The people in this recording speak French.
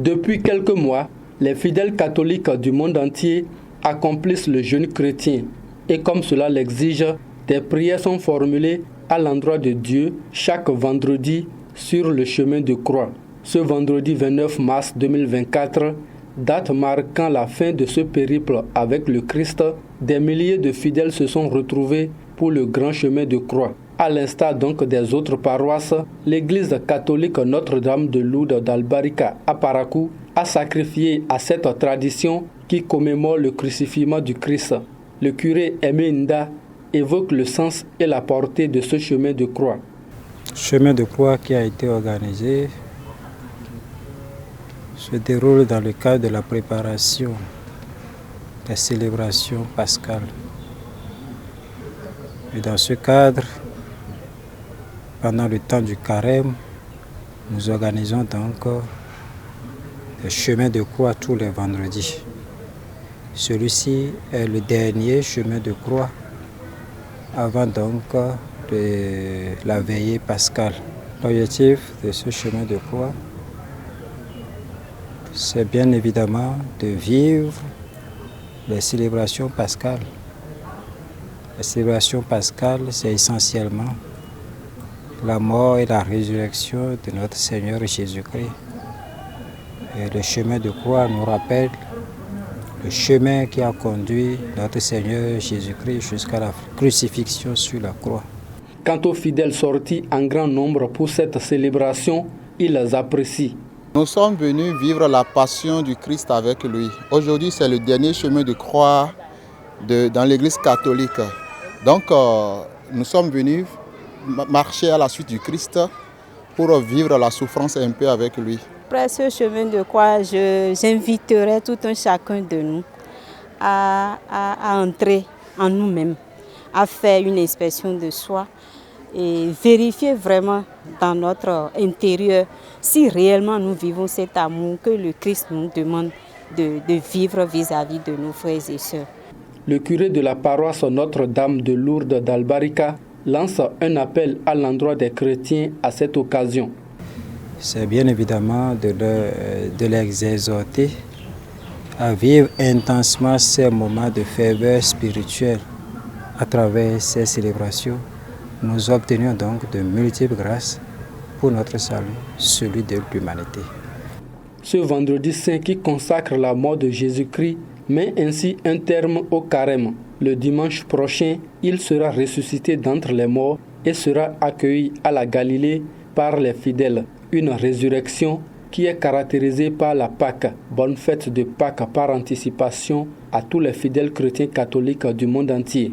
Depuis quelques mois, les fidèles catholiques du monde entier accomplissent le jeûne chrétien et comme cela l'exige, des prières sont formulées à l'endroit de Dieu chaque vendredi sur le chemin de croix. Ce vendredi 29 mars 2024, date marquant la fin de ce périple avec le Christ, des milliers de fidèles se sont retrouvés pour le grand chemin de croix. À l'instar donc des autres paroisses, l'église catholique Notre-Dame de Lourdes d'Albarica à Parakou a sacrifié à cette tradition qui commémore le crucifixion du Christ. Le curé Aimé Nda évoque le sens et la portée de ce chemin de croix. Chemin de croix qui a été organisé se déroule dans le cadre de la préparation des célébrations pascales. Et dans ce cadre, pendant le temps du carême, nous organisons donc le chemin de croix tous les vendredis. Celui-ci est le dernier chemin de croix avant donc de la veillée pascale. L'objectif de ce chemin de croix, c'est bien évidemment de vivre les célébrations pascales. Les célébrations pascales, c'est essentiellement la mort et la résurrection de notre Seigneur Jésus-Christ. Et le chemin de croix nous rappelle le chemin qui a conduit notre Seigneur Jésus-Christ jusqu'à la crucifixion sur la croix. Quant aux fidèles sortis en grand nombre pour cette célébration, ils apprécient. Nous sommes venus vivre la passion du Christ avec lui. Aujourd'hui, c'est le dernier chemin de croix dans l'église catholique. Donc, nous sommes venus marcher à la suite du Christ pour vivre la souffrance un peu avec lui. Après ce chemin de croix, j'inviterai tout un chacun de nous à entrer en nous-mêmes, à faire une inspection de soi et vérifier vraiment dans notre intérieur si réellement nous vivons cet amour que le Christ nous demande de vivre vis-à-vis de nos frères et sœurs. Le curé de la paroisse Notre-Dame de Lourdes d'Albarica lance un appel à l'endroit des chrétiens à cette occasion. C'est bien évidemment de les exhorter à vivre intensement ces moments de ferveur spirituelle. À travers ces célébrations, nous obtenons donc de multiples grâces pour notre salut, celui de l'humanité. Ce vendredi saint qui consacre la mort de Jésus-Christ met ainsi un terme au carême. Le dimanche prochain, il sera ressuscité d'entre les morts et sera accueilli à la Galilée par les fidèles. Une résurrection qui est caractérisée par la Pâque. Bonne fête de Pâques par anticipation à tous les fidèles chrétiens catholiques du monde entier.